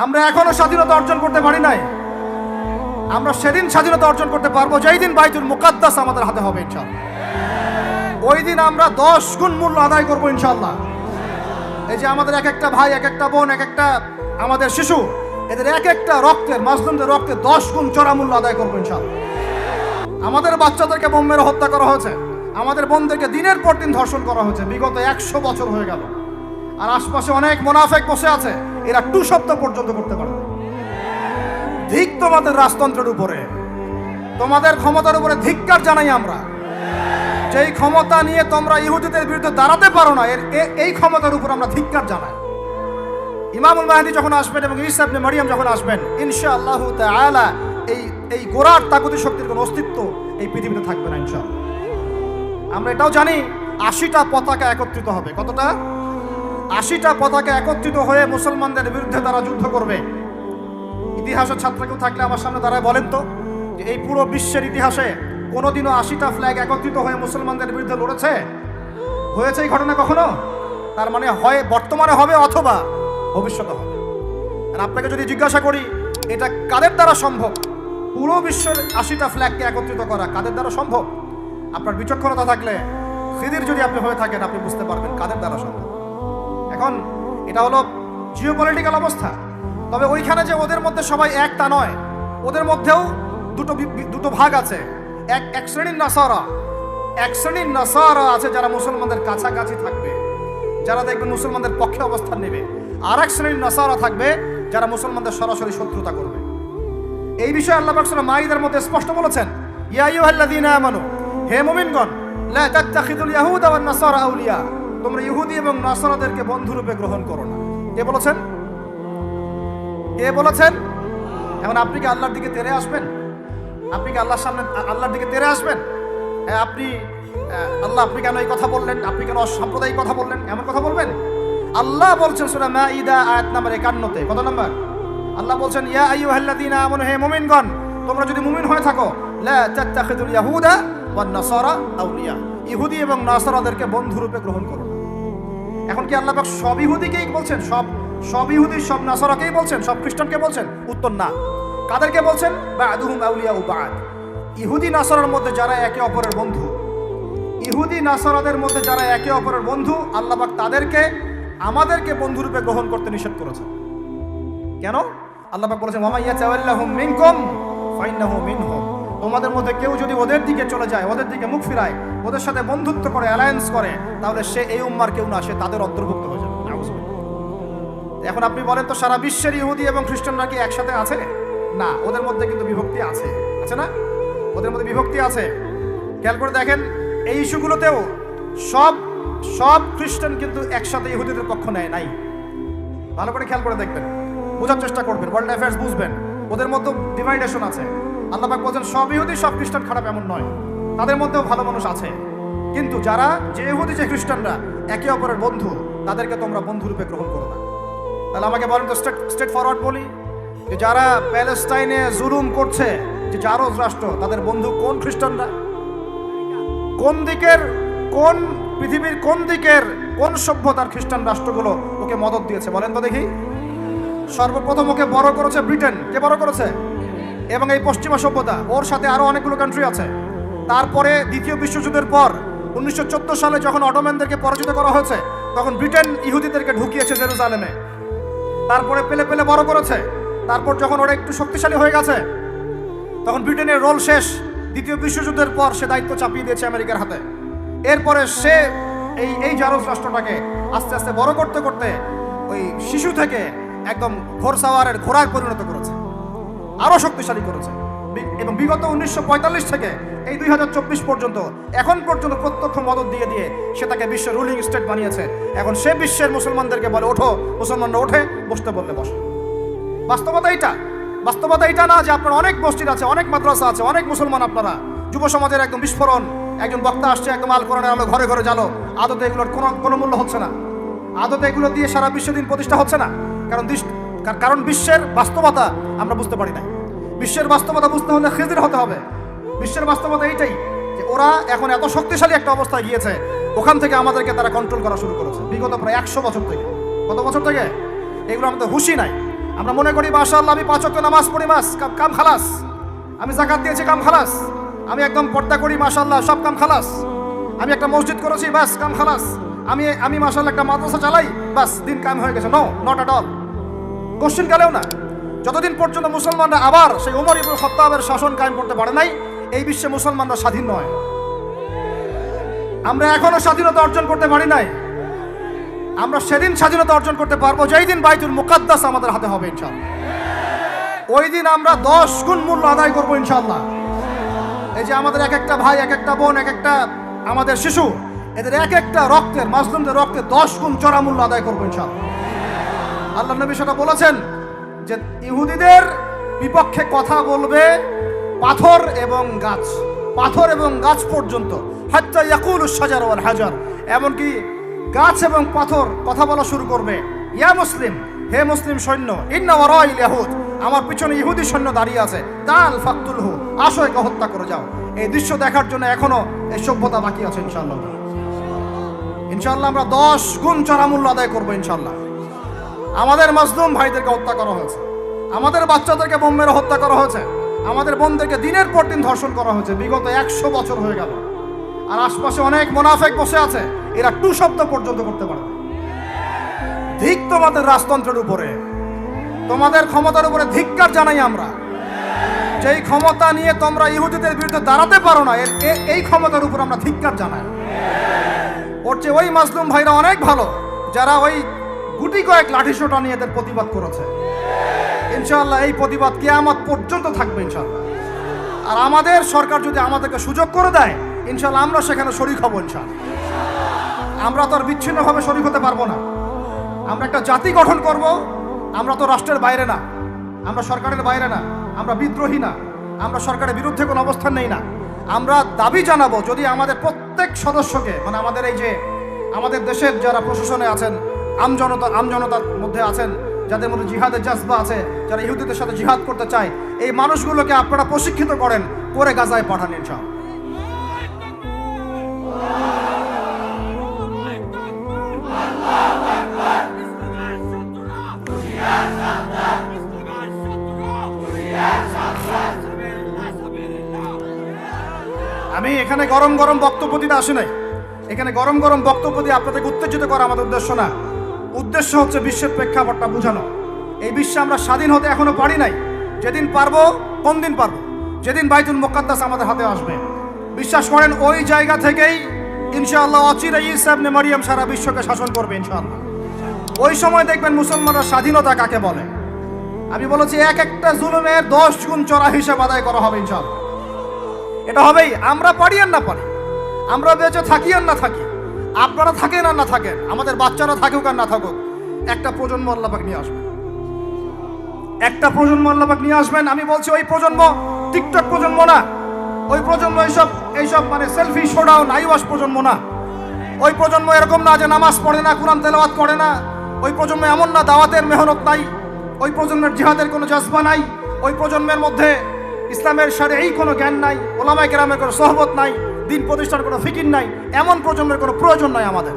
আমরা এখনো স্বাধীনতা অর্জন করতে পারি নাই। আমরা সেদিন স্বাধীনতা অর্জন করতে পারবো যেই দিন বাইতুল মুকাদ্দাস আমাদের হাতে হবে ইনশাআল্লাহ। ওই দিন আমরা 10 গুণ মূল্য আদায় করবো ইনশাআল্লাহ। এই যে আমাদের এক একটা ভাই, এক একটা বোন, এক একটা আমাদের শিশু, এদের এক একটা রক্তের, মাজলুমদের রক্তে 10 গুণ চড়া মূল্য আদায় করবো ইনশাআল্লাহ। আমাদের বাচ্চাদেরকে বোম মেরে হত্যা করা হয়েছে, আমাদের বোনদেরকে দিনের পর দিন ধর্ষণ করা হয়েছে, বিগত 100 বছর হয়ে গেল। আর আশপাশে অনেক মুনাফিক বসে আছে, এরা টু শব্দ পর্যন্ত করতে পারে। ধিক তোমাদের রাজতন্ত্রের উপরে, তোমাদের ক্ষমতার উপরে ধিক্কার জানাই আমরা। যেই ক্ষমতা নিয়ে তোমরা ইহুদিদের বিরুদ্ধে দাঁড়াতে পারো না, এই ক্ষমতার উপর আমরা ধিক্কার জানাই। ইমামুল মাহদী যখন আসবেন এবং ঈসা ইবনে মারিয়াম যখন আসবেন, ইনশাআল্লাহ তাআলা এই গোরার তাগুতি শক্তির কোনো অস্তিত্ব এই পৃথিবীতে থাকবে না ইনশাআল্লাহ। আমরা এটাও জানি 80টা পতাকা একত্রিত হবে। কতটা? 80টা পতাকা একত্রিত হয়ে মুসলমানদের বিরুদ্ধে তারা যুদ্ধ করবে। ইতিহাসের ছাত্র কেউ থাকলে আমার সামনে দাঁড়ায় বলেন তো, যে এই পুরো বিশ্বের ইতিহাসে কোনোদিনও 80টা ফ্ল্যাগ একত্রিত হয়ে মুসলমানদের বিরুদ্ধে লড়েছে? হয়েছে এই ঘটনা কখনো? তার মানে হয় বর্তমানে হবে অথবা ভবিষ্যতে হবে। আর আপনাকে যদি জিজ্ঞাসা করি এটা কাদের দ্বারা সম্ভব, পুরো বিশ্বের 80টা ফ্ল্যাগকে একত্রিত করা কাদের দ্বারা সম্ভব? আপনার বিচক্ষণতা থাকলে, খিদির যদি আপনি হয়ে থাকেন, আপনি বুঝতে পারবেন কাদের দ্বারা সম্ভব। এখন এটা হলো জিওপলিটিক্যাল অবস্থা। তবে ওইখানে যে ওদের মধ্যে সবাই এক তা নয়, ওদের মধ্যেও দুটো ভাগ আছে। এক শ্রেণীর নাসারা আছে যারা মুসলমানদের কাছাকাছি থাকবে, যারা দেখবেন মুসলমানদের পক্ষে অবস্থান নেবে। আর এক শ্রেণীর নাসারা থাকবে যারা মুসলমানদের সরাসরি শত্রুতা করবে। এই বিষয়ে আল্লাহ পাক সূরা মাইদার মধ্যে স্পষ্ট বলেছেন, ইয়া আইয়ুহাল্লাযীনা আমানু, হে মুমিনগণ, লা তাত্তাখিযুল ইয়াহুদা ওয়ান নাসারা আউলিয়া, তোমরা ইহুদি এবং নাসারাদেরকে বন্ধুরূপে গ্রহণ করো না। কে বলেছেন? কে বলেছেন? এখন আপনি কি আল্লাহর দিকে তেরে আসবেন? আপনি কি আল্লাহর সামনে আল্লাহর দিকে তেরে আসবেন? আপনি আল্লাহ, আপনি কেন এই কথা বললেন? আপনি কেন অসাম্প্রদায়িক কথা বললেন? এমন কথা বলবেন? আল্লাহ বলছেন সূরা মাইদা আয়াত নাম্বার 51-তে, কত নাম্বার? আল্লাহ বলছেন, ইয়া আইয়ুহাল্লাযীনা আমানু, হে মুমিনগণ, তোমরা যদি মুমিন হয়ে থাকো, লা তাত্তাখিযুল ইয়াহুদা ওয়ান নাসারা আউলিয়া, ইহুদি এবং নাসারাদেরকে বন্ধুরূপে গ্রহণ করো না। এখন কি আল্লাহ পাক সব ইহুদিকেই বলছেন? সব ইহুদি, সব নাসারাকেই বলছেন? সব খ্রিস্টানকে বলছেন? উত্তর না। কাদেরকে বলছেন? বা'দুহুম আউলিয়াউ বা'দ। ইহুদি নাসারার মধ্যে যারা একে অপরের বন্ধু, ইহুদি নাসারাদের মধ্যে যারা একে অপরের বন্ধু, আল্লাহ পাক তাদেরকে আমাদেরকে বন্ধুরূপে গ্রহণ করতে নিষেধ করেছেন। কেন? আল্লাহ পাক বলেছেন, ওয়া মান ইয়াতাওয়াল্লাহুম মিনকুম ফাইন্নাহু মিনহুম, তোমাদের মধ্যে কেউ যদি ওদের দিকে চলে যায়, ওদের দিকে মুখ ফিরায়, ওদের সাথে বন্ধুত্ব করে, অ্যালায়েন্স করে, তাহলে সে এই উম্মার কেউ না, সে তাদের অন্তর্ভুক্ত হয়ে যাবে। এখন আপনি বলেন তো, সারা বিশ্বের ইহুদি এবং খ্রিস্টানরা কি একসাথে আছে? না, ওদের মধ্যে কিন্তু বিভক্তি আছে। আছে না? ওদের মধ্যে বিভক্তি আছে। খেয়াল করে দেখেন, এই ইস্যুগুলোতেও সব খ্রিস্টান কিন্তু একসাথে ইহুদিদের পক্ষ নেয় নাই। ভালো করে খেয়াল করে দেখবেন, বোঝার চেষ্টা করবেন, ওয়ার্ল্ড অ্যাফেয়ার্স বুঝবেন। ওদের মধ্যে ডিভাইডেশন আছে। আল্লাহ পাক বলেন, সব ইহুদি সব খ্রিস্টান খারাপ এমন নয়, তাদের মধ্যেও ভালো মানুষ আছে। কিন্তু যে ইহুদি যে খ্রিস্টানরা একে অপরের বন্ধু, তাদেরকে তোমরা বন্ধুরূপে গ্রহণ করো না। তাহলে আমাকে বলেন তো, স্ট্রেট ফরওয়ার্ড বলি, যে যারা প্যালেস্টাইনে জুলুম করছে, যে জারজ রাষ্ট্র, তাদের বন্ধু কোন খ্রিস্টানরা? কোন দিকের, কোন পৃথিবীর কোন দিকের, কোন সভ্যতার খ্রিস্টান রাষ্ট্রগুলো ওকে মদদ দিয়েছে বলেন তো দেখি? সর্বপ্রথম ওকে বড় করেছে ব্রিটেন। কে বড় করেছে? এবং এই পশ্চিমা সভ্যতা, ওর সাথে আরো অনেকগুলো কান্ট্রি আছে। তারপরে দ্বিতীয় বিশ্বযুদ্ধের পর 1914 সালে যখন অটোম্যানদেরকে পরাজিত করা হয়েছে, তখন ব্রিটেন ইহুদিদেরকে ঢুকিয়েছে জেরুজালেমে। তারপরে পেলে পেলে বড় করেছে। তারপর যখন ওরা একটু শক্তিশালী হয়ে গেছে, তখন ব্রিটেনের রোল শেষ। দ্বিতীয় বিশ্বযুদ্ধের পর সে দায়িত্ব চাপিয়ে দিয়েছে আমেরিকার হাতে। এরপরে সে এই জারজ রাষ্ট্রটাকে আস্তে আস্তে বড় করতে করতে ওই শিশু থেকে একদম ঘোড়সাওয়ারের ঘোড়ায় পরিণত করেছে, আরো শক্তিশালী করেছে। এবং বিগত 1945 থেকে এই 2024 পর্যন্ত, এখন পর্যন্ত প্রত্যক্ষ মদত দিয়ে দিয়ে সে তাকে বিশ্বের রুলিং স্টেট বানিয়েছে। এখন সে বিশ্বের মুসলমানদেরকে বলে, ওঠো, মুসলমানরা ওঠে, বসতে বললে বসে। বাস্তবতা এটা না যে আপনার অনেক মসজিদ আছে, অনেক মাদ্রাসা আছে, অনেক মুসলমান আপনারা, যুব সমাজের একদম বিস্ফোরণ, একজন বক্তা আসছে, একদম আল কোরআনের আলো ঘরে ঘরে জালো। আদতে এগুলোর কোনো মূল্য হচ্ছে না। আদতে এগুলো দিয়ে সারা বিশ্ব দিন প্রতিষ্ঠা হচ্ছে না। কারণ বিশ্বের বাস্তবতা আমরা বুঝতে পারি না। বিশ্বের বাস্তবতা বুঝতে হলে খিজির হতে হবে। বিশ্বের বাস্তবতা এইটাই যে ওরা এখন এত শক্তিশালী একটা অবস্থায় গিয়েছে, ওখান থেকে আমাদেরকে তারা কন্ট্রোল করা শুরু করেছে বিগত প্রায় 100 বছর থেকে। কত বছর থেকে? এগুলো আমাদের হুঁশই নাই। আমরা মনে করি মাশাআল্লাহ আমি 5 ওয়াক্ত নামাজ পড়ি, বাস কাম খালাস, আমি যাকাত দিয়েছি কাম খালাস, আমি একদম পর্দা করি মাশাআল্লাহ সব কাম খালাস, আমি একটা মসজিদ করেছি বাস কাম খালাস, আমি মাশাআল্লাহ একটা মাদ্রাসা চালাই বাস দিন কাম হয়ে গেছে। No, not at all. Question গেলেও না, যতদিন পর্যন্ত মুসলমানরা আবার সেই ওমর ইবনে খাত্তাবের শাসন কায়েম করতে পারে নাই, এই বিশ্বে মুসলমানরা স্বাধীন নয়। আমরা এখনো স্বাধীনতা অর্জন করতে পারি নাই। আমরা সেদিন স্বাধীনতা অর্জন করতে পারবো যেই দিন বাইতুল মুকাদ্দাস আমাদের হাতে হবে ইনশাআল্লাহ। ওই দিন আমরা 10 গুণ মূল্য আদায় করবো ইনশাআল্লাহ। এই যে আমাদের এক একটা ভাই, এক একটা বোন, এক একটা আমাদের শিশু, এদের এক একটা রক্তের, মাজলুমদের রক্তে 10 গুণ চড়া মূল্য আদায় করবো ইনশাআল্লাহ। আল্লাহ নবী সেটা বলেছেন যে ইহুদিদের বিপক্ষে কথা বলবে পাথর এবং গাছ, পাথর এবং গাছ পর্যন্ত, হাত্তা ইয়াকুলুশ শাজার ওয়াল হাজার, এমনকি গাছ এবং পাথর কথা বলা শুরু করবে। ইয়া মুসলিম, হে মুসলিম সৈন্য, ইন্না ওয়ারাইল ইয়াহুদ, আমার পিছনে ইহুদি সৈন্য দাঁড়িয়ে আছে, তাল ফাকতুলহু, আসো একে হত্যা করে যাও। এই দৃশ্য দেখার জন্য এখনো এই সভ্যতা বাকি আছে ইনশাআল্লাহ। ইনশাআল্লাহ আমরা 10 গুণ চড়া মূল্য আদায় করবো ইনশাআল্লাহ। আমাদের মাজলুম ভাইদেরকে হত্যা করা হয়েছে, আমাদের বাচ্চাদেরকে বোম মেরে হত্যা করা হয়েছে, আমাদের বোনদেরকে দিনের পর দিন ধর্ষণ করা হয়েছে, বিগত 100 বছর হয়ে গেল। আর আশপাশে অনেক মুনাফিক বসে আছে, এরা টু শব্দ পর্যন্ত করতে পারে। ধিক তোমাদের রাজতন্ত্রের উপরে, তোমাদের ক্ষমতার উপরে ধিক্কার জানাই আমরা। যেই ক্ষমতা নিয়ে তোমরা ইহুদিদের বিরুদ্ধে দাঁড়াতে পারো না, এই ক্ষমতার উপর আমরা ধিক্কার জানাই। ওর চেয়ে ওই মাজলুম ভাইরা অনেক ভালো যারা ওই গুটি কয়েক লাঠিসোঁটা নিয়ে এদের প্রতিবাদ করেছে। ইনশাআল্লাহ এই প্রতিবাদ কিয়ামত পর্যন্ত থাকবে ইনশাআল্লাহ। আর আমাদের সরকার যদি আমাদেরকে সুযোগ করে দেয়, ইনশাআল্লাহ আমরা সেখানে শরীক হব ইনশাআল্লাহ। আমরা তো আর বিচ্ছিন্নভাবে শরীক হতে পারবো না। আমরা একটা জাতি গঠন করব। আমরা তো রাষ্ট্রের বাইরে না, আমরা সরকারের বাইরে না, আমরা বিদ্রোহী না, আমরা সরকারের বিরুদ্ধে কোনো অবস্থান নেই না। আমরা দাবি জানাবো যদি আমাদের প্রত্যেক সদস্যকে, মানে আমাদের এই যে আমাদের দেশের যারা প্রশাসনে আছেন, আমজনতার মধ্যে আছেন, যাদের মধ্যে জিহাদের জাজবা আছে, যারা ইহুদিদের সাথে জিহাদ করতে চায়, এই মানুষগুলোকে আপনারা প্রশিক্ষিত করেন, করে গাজায় পাঠান ইনশাআল্লাহ। আমি এখানে গরম গরম বক্তব্য দিতে আসি নাই। এখানে গরম গরম বক্তব্য দিয়ে আপনাদেরকে উত্তেজিত করা আমাদের উদ্দেশ্য না। উদ্দেশ্য হচ্ছে বিশ্বের প্রেক্ষাপটটা বোঝানো। এই বিশ্বে আমরা স্বাধীন হতে এখনো পারি নাই। যেদিন পারবো, কোন দিন পারবো? যেদিন বাইতুল মুকাদ্দাস আমাদের হাতে আসবে। বিশ্বাস করেন ওই জায়গা থেকেই ইনশাআল্লাহ অচিরে ঈসা ইবনে মারিয়াম সারা বিশ্বকে শাসন করবে ইনশাআল্লাহ। ওই সময় দেখবেন মুসলমানরা স্বাধীনতা কাকে বলে। আমি বলেছি এক একটা জুলুমের 10 গুণ চড়া হিসাব আদায় করা হবে ইনশাআল্লাহ। এটা হবেই, আমরা পারি আর না পারি, আমরা বেঁচে থাকি আর না থাকি, আপনারা থাকেন আর না থাকেন, আমাদের বাচ্চারা থাকুক আর না থাকুক, একটা প্রজন্ম আল্লাহ পাক নিয়ে আসবেন। একটা প্রজন্ম আল্লাহ পাক নিয়ে আসবেন। আমি বলছি ওই প্রজন্ম টিকটক প্রজন্ম না, ওই প্রজন্ম এইসব মানে সেলফি শোডাউন আইওয়াস প্রজন্ম না। ওই প্রজন্ম এরকম না যে নামাজ পড়ে না, কোরআন তেলাওয়াত করে না। ওই প্রজন্ম এমন না দাওয়াতের মেহনত নাই, ওই প্রজন্মের জিহাদের কোনো জজবা নাই, ওই প্রজন্মের মধ্যে ইসলামের শারঈ কোনো জ্ঞান নাই, ওলামায়ে কেরামের কোনো সোহবত নাই, দিন প্রতিষ্ঠার কোনো ফিকির নাই। এমন প্রজন্মের কোনো প্রয়োজন নাই আমাদের।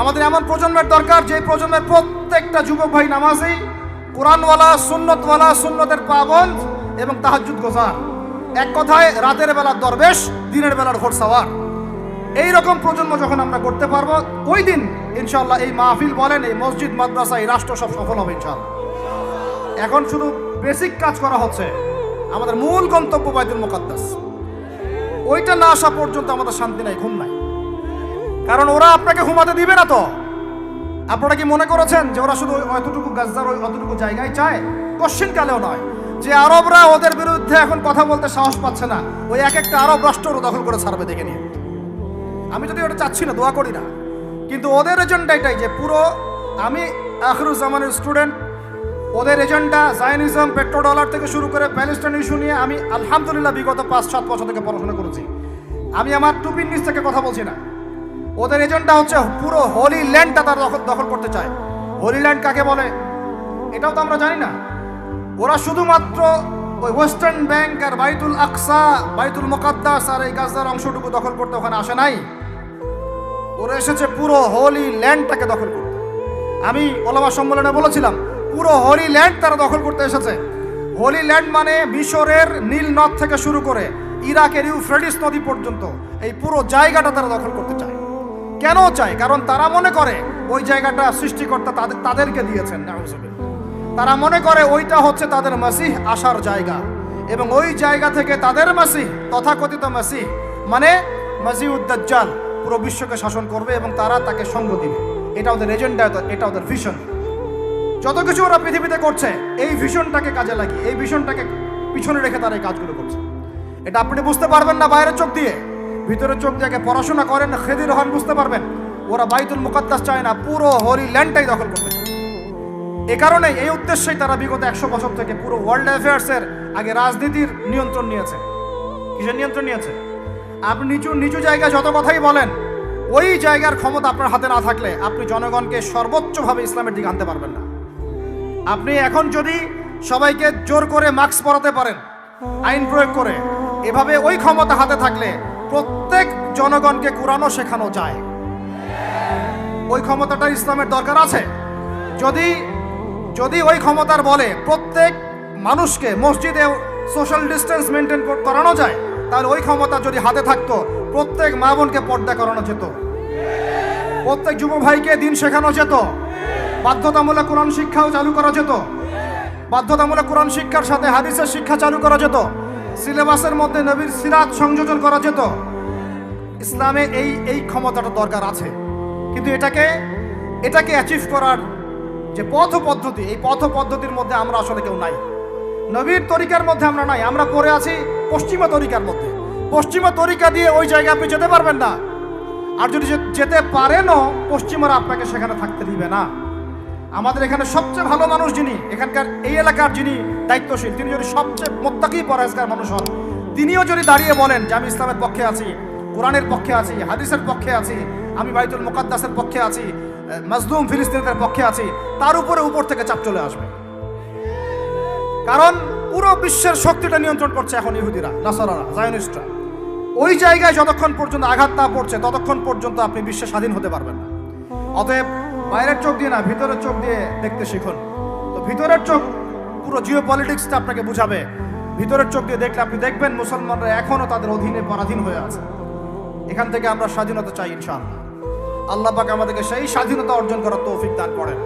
আমাদের এমন প্রজন্মের দরকার যে প্রজন্মের প্রত্যেকটা যুবক ভাই নামাজি, কোরআনওয়ালা, সুন্নতওয়ালা, সুন্নতের পাবন্দ এবং তাহাজ্জুদ গোজার। এক কথায় রাতের বেলার দরবেশ, দিনের বেলার ঘোড়সাওয়ার। এইরকম প্রজন্ম যখন আমরা করতে পারবো, ওই দিন ইনশাআল্লাহ এই মাহফিল বলেন, এই মসজিদ, মাদ্রাসা, এই রাষ্ট্র সব সফল হবে ইনশাআল্লাহ। এখন শুধু বেসিক কাজ করা হচ্ছে। আমাদের মূল গন্তব্য বাইতুল মুকাদ্দাস, ওইটা না আসা পর্যন্ত আমাদের শান্তি নাই, ঘুম নাই। কারণ ওরা আপনাকে ঘুমাতে দিবে না। তো আপনারা কি মনে করেছেন যে ওরা শুধু অতটুকু গাজার ওই অতটুকু জায়গায় চায়? কোশ্চিন কালেও নয়। যে আরবরা ওদের বিরুদ্ধে এখন কথা বলতে সাহস পাচ্ছে না, ওই এক একটা আরব রাষ্ট্র দখল করে ছাড়বে দেখে নিয়ে। আমি যদি ওটা চাচ্ছি না, দোয়া করি না, কিন্তু ওদের এজেন্ডা এটাই যে পুরো, আমি আখিরুজ্জামানের স্টুডেন্ট, ওদের এজেন্ডা জায়নিজম, পেট্রো ডলার থেকে শুরু করে প্যালেস্টাইন ইস্যু নিয়ে আমি আলহামদুলিল্লাহ বিগত 5-7 বছর থেকে পড়াশোনা করেছি। আমি আমার টুপির নিচ থেকে কথা বলছি না। ওদের এজেন্ডা হচ্ছে পুরো হোলি ল্যান্ডটা তারা দখল করতে চায়। হোলি ল্যান্ড কাকে বলে এটাও তো আমরা জানি না। ওরা শুধুমাত্র ওই ওয়েস্টার্ন ব্যাংক আর বাইতুল আকসা, বাইতুল মুকাদ্দাস আর এই গাজার অংশটুকু দখল করতে ওখানে আসে নাই। ওরা এসেছে পুরো হোলি ল্যান্ডটাকে দখল করতে। আমি ওলামা সম্মেলনে বলেছিলাম, পুরো হোলি ল্যান্ড তারা দখল করতে এসেছে। হোলি ল্যান্ড মানে মিশরের নীল নদ থেকে শুরু করে ইরাকের ইউফ্রেটিস নদী পর্যন্ত এই পুরো জায়গাটা তারা দখল করতে চায়। কেন চায়? কারণ তারা মনে করে ওই জায়গাটা সৃষ্টিকর্তা তাদেরকে দিয়েছেন। নাউজুবিল্লাহ। তারা মনে করে ওইটা হচ্ছে তাদের মাসিহ আসার জায়গা, এবং ওই জায়গা থেকে তাদের মাসিহ, তথাকথিত মাসিহ মানে মাসিহুদ দাজ্জাল, পুরো বিশ্বকে শাসন করবে এবং তারা তাকে সঙ্গ দিবে। এটা ওদের এজেন্ডা, এটা ওদের ভিশন। যত কিছু ওরা পৃথিবীতে করছে এই ভিশনটাকে কাজে লাগিয়ে, এই ভিশনটাকে পিছনে রেখে তারা এই কাজগুলো করছে। এটা আপনি বুঝতে পারবেন না বাইরের চোখ দিয়ে, ভিতরের চোখ দিয়ে পড়াশোনা করেন, খেদির হন, বুঝতে পারবেন। ওরা বাইতুল মুকাদ্দাস চায় না, পুরো হোলি ল্যান্ডটাই দখল করতে চায়। এ কারণে এই উদ্দেশ্যেই তারা বিগত 100 বছর থেকে পুরো ওয়ার্ল্ড অ্যাফেয়ার্সের আগে রাজনীতির নিয়ন্ত্রণ নিয়েছে। কিসের নিয়ন্ত্রণ নিয়েছে? আপনি নিচু জায়গায় যত কথাই বলেন, ওই জায়গার ক্ষমতা আপনার হাতে না থাকলে আপনি জনগণকে সর্বোচ্চভাবে ইসলামের দিকে আনতে পারবেন না। আপনি এখন যদি সবাইকে জোর করে মাস্ক পরাতে পারেন আইন প্রয়োগ করে, এভাবে ওই ক্ষমতা হাতে থাকলে প্রত্যেক জনগণকে কোরআনও শেখানো যায়। ওই ক্ষমতাটা ইসলামের দরকার আছে। যদি ওই ক্ষমতার বলে প্রত্যেক মানুষকে মসজিদে সোশ্যাল ডিস্টেন্স মেনটেন করানো যায়, তাহলে ওই ক্ষমতা যদি হাতে থাকতো প্রত্যেক মা বোনকে পর্দা করানো যেত, প্রত্যেক যুব ভাইকে দিন শেখানো যেত, বাধ্যতামূলক কোরআন শিক্ষাও চালু করা যেত, বাধ্যতামূলক কোরআন শিক্ষার সাথে হাদিসের শিক্ষা চালু করা যেত, সিলেবাসের মধ্যে নবীর সিরাত সংযোজন করা যেত। ইসলামে এই ক্ষমতাটা দরকার আছে। কিন্তু এটাকে অ্যাচিভ করার যে পথ পদ্ধতি, এই পথ পদ্ধতির মধ্যে আমরা আসলে কেউ নাই। নবীর তরিকার মধ্যে আমরা নাই, আমরা পড়ে আছি পশ্চিমা তরিকার মধ্যে। পশ্চিমা তরিকা দিয়ে ওই জায়গায় আপনি যেতে পারবেন না। আর যদি যেতে পারেনও, পশ্চিমারা আপনাকে সেখানে থাকতে দিবে না। আমাদের এখানে সবচেয়ে ভালো মানুষ যিনি, এখানকার এই এলাকার যিনি দায়িত্বশীল, তিনি যদি সবচেয়ে মুত্তাকি পরহেজগার মানুষ হন, তিনিও যদি দাঁড়িয়ে বলেন যে আমি ইসলামের পক্ষে আছি, কোরআনের পক্ষে আছি, হাদিসের পক্ষে আছি, আমি বাইতুল মুকাদ্দাসের পক্ষে আছি, মাজলুম ফিলিস্তিনিদের পক্ষে আছি, তার উপর থেকে চাপ চলে আসবে। কারণ পুরো বিশ্বের শক্তিটা নিয়ন্ত্রণ করছে এখন ইহুদিরা, নাসারারা, জায়নিস্টরা। ওই জায়গায় যতক্ষণ পর্যন্ত আঘাত না পড়ছে ততক্ষণ পর্যন্ত আপনি বিশ্বে স্বাধীন হতে পারবেন না। অতএব বাইরের চোখ দিয়ে না, ভিতরের চোখ দিয়ে দেখতে শিখুন। তো ভিতরের চোখ পুরো জিও পলিটিক্সটা আপনাকে বুঝাবে। ভিতরের চোখ দিয়ে দেখলে আপনি দেখবেন মুসলমানরা এখনও তাদের অধীনে পরাধীন হয়ে আছে। এখান থেকে আমরা স্বাধীনতা চাই ইনশাআল্লাহ। আল্লাহ পাক আমাদেরকে সেই স্বাধীনতা অর্জন করার তৌফিক দান করেন।